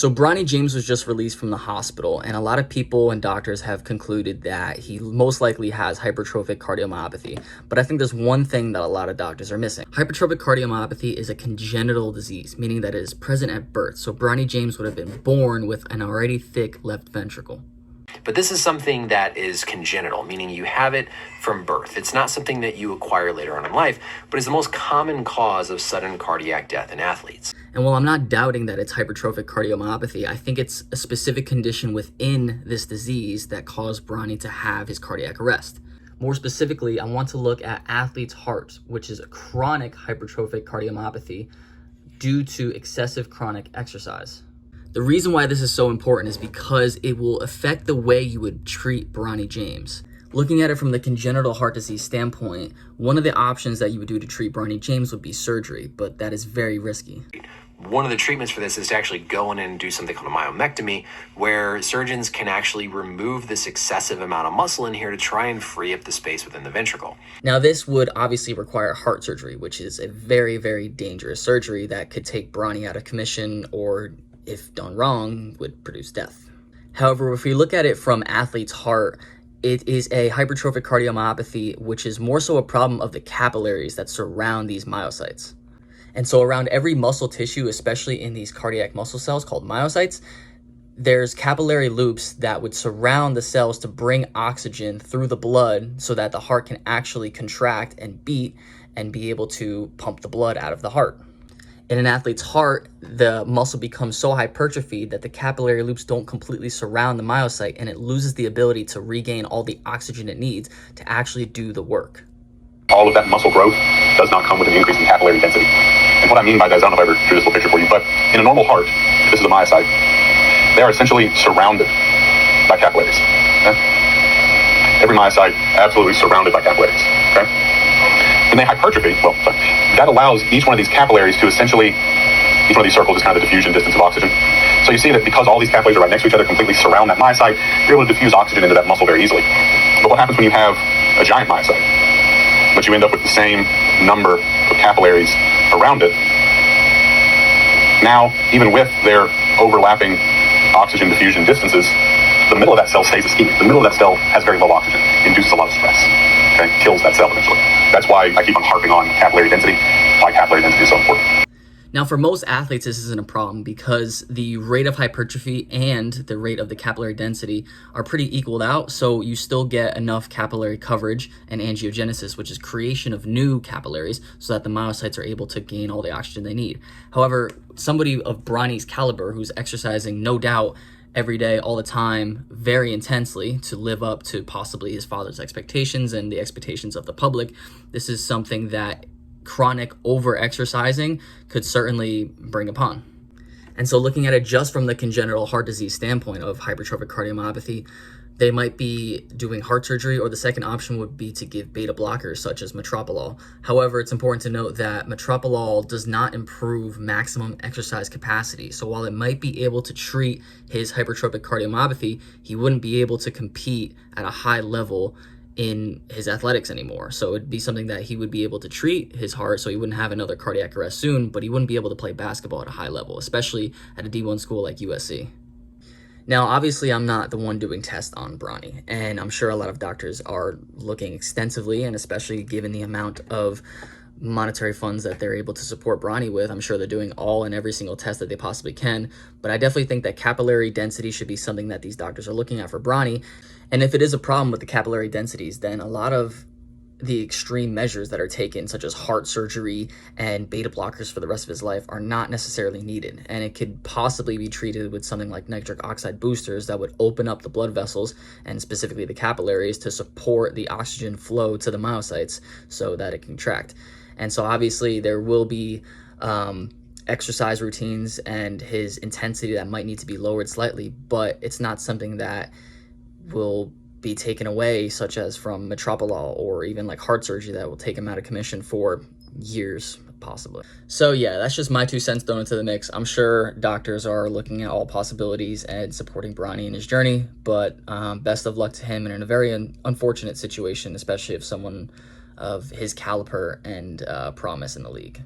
So Bronny James was just released from the hospital, and a lot of people and doctors have concluded that he most likely has hypertrophic cardiomyopathy. But I think there's one thing that a lot of doctors are missing. Hypertrophic cardiomyopathy is a congenital disease, meaning that it is present at birth. So Bronny James would have been born with an already thick left ventricle. But this is something that is congenital, meaning you have it from birth. It's not something that you acquire later on in life, but is the most common cause of sudden cardiac death in athletes. And while I'm not doubting that it's hypertrophic cardiomyopathy, I think it's a specific condition within this disease that caused Bronny to have his cardiac arrest. More specifically, I want to look at athletes' hearts, which is a chronic hypertrophic cardiomyopathy due to excessive chronic exercise. The reason why this is so important is because it will affect the way you would treat Bronny James. Looking at it from the congenital heart disease standpoint, one of the options that you would do to treat Bronny James would be surgery, but that is very risky. One of the treatments for this is to actually go in and do something called a myomectomy, where surgeons can actually remove this excessive amount of muscle in here to try and free up the space within the ventricle. Now, this would obviously require heart surgery, which is a very, very dangerous surgery that could take Bronny out of commission or, if done wrong, would produce death. However, if we look at it from athlete's heart, it is a hypertrophic cardiomyopathy, which is more so a problem of the capillaries that surround these myocytes. And so around every muscle tissue, especially in these cardiac muscle cells called myocytes, there's capillary loops that would surround the cells to bring oxygen through the blood so that the heart can actually contract and beat and be able to pump the blood out of the heart. In an athlete's heart, the muscle becomes so hypertrophied that the capillary loops don't completely surround the myocyte, and it loses the ability to regain all the oxygen it needs to actually do the work. All of that muscle growth does not come with an increase in capillary density. And what I mean by that is, I don't know if I ever drew this little picture for you, but in a normal heart, this is a myocyte, they are essentially surrounded by capillaries. Okay? Every myocyte absolutely surrounded by capillaries. Okay? When they hypertrophy, that allows each one of these capillaries to essentially, each one of these circles is kind of the diffusion distance of oxygen. So you see that because all these capillaries are right next to each other, completely surround that myocyte, you're able to diffuse oxygen into that muscle very easily. But what happens when you have a giant myocyte? But you end up with the same number of capillaries around it. Now, even with their overlapping oxygen diffusion distances, the middle of that cell stays ischemic. The middle of that cell has very low oxygen, induces a lot of stress, okay? Kills that cell eventually. That's why I keep on harping on capillary density, why capillary density is so important. Now, for most athletes, this isn't a problem because the rate of hypertrophy and the rate of the capillary density are pretty equaled out, so you still get enough capillary coverage and angiogenesis, which is creation of new capillaries, so that the myocytes are able to gain all the oxygen they need. However, somebody of Bronny's caliber, who's exercising, no doubt, every day, all the time, very intensely to live up to possibly his father's expectations and the expectations of the public, this is something that chronic over-exercising could certainly bring upon. And so looking at it just from the congenital heart disease standpoint of hypertrophic cardiomyopathy, they might be doing heart surgery, or the second option would be to give beta blockers such as metoprolol. However, it's important to note that metoprolol does not improve maximum exercise capacity. So while it might be able to treat his hypertrophic cardiomyopathy, he wouldn't be able to compete at a high level in his athletics anymore. So it'd be something that he would be able to treat his heart so he wouldn't have another cardiac arrest soon, but he wouldn't be able to play basketball at a high level, especially at a D1 school like USC. Now, obviously, I'm not the one doing tests on Bronny, and I'm sure a lot of doctors are looking extensively, and especially given the amount of monetary funds that they're able to support Bronny with, I'm sure they're doing all and every single test that they possibly can. But I definitely think that capillary density should be something that these doctors are looking at for Bronny. And if it is a problem with the capillary densities, then a lot of the extreme measures that are taken, such as heart surgery and beta blockers for the rest of his life, are not necessarily needed. And it could possibly be treated with something like nitric oxide boosters that would open up the blood vessels and specifically the capillaries to support the oxygen flow to the myocytes so that it can contract. And so obviously there will be exercise routines and his intensity that might need to be lowered slightly, but it's not something that will be taken away, such as from metoprolol or even like heart surgery that will take him out of commission for years, possibly. So yeah, that's just my 2 cents thrown into the mix. I'm sure doctors are looking at all possibilities and supporting Bronny in his journey, but best of luck to him and in a very unfortunate situation, especially if someone of his caliber and promise in the league.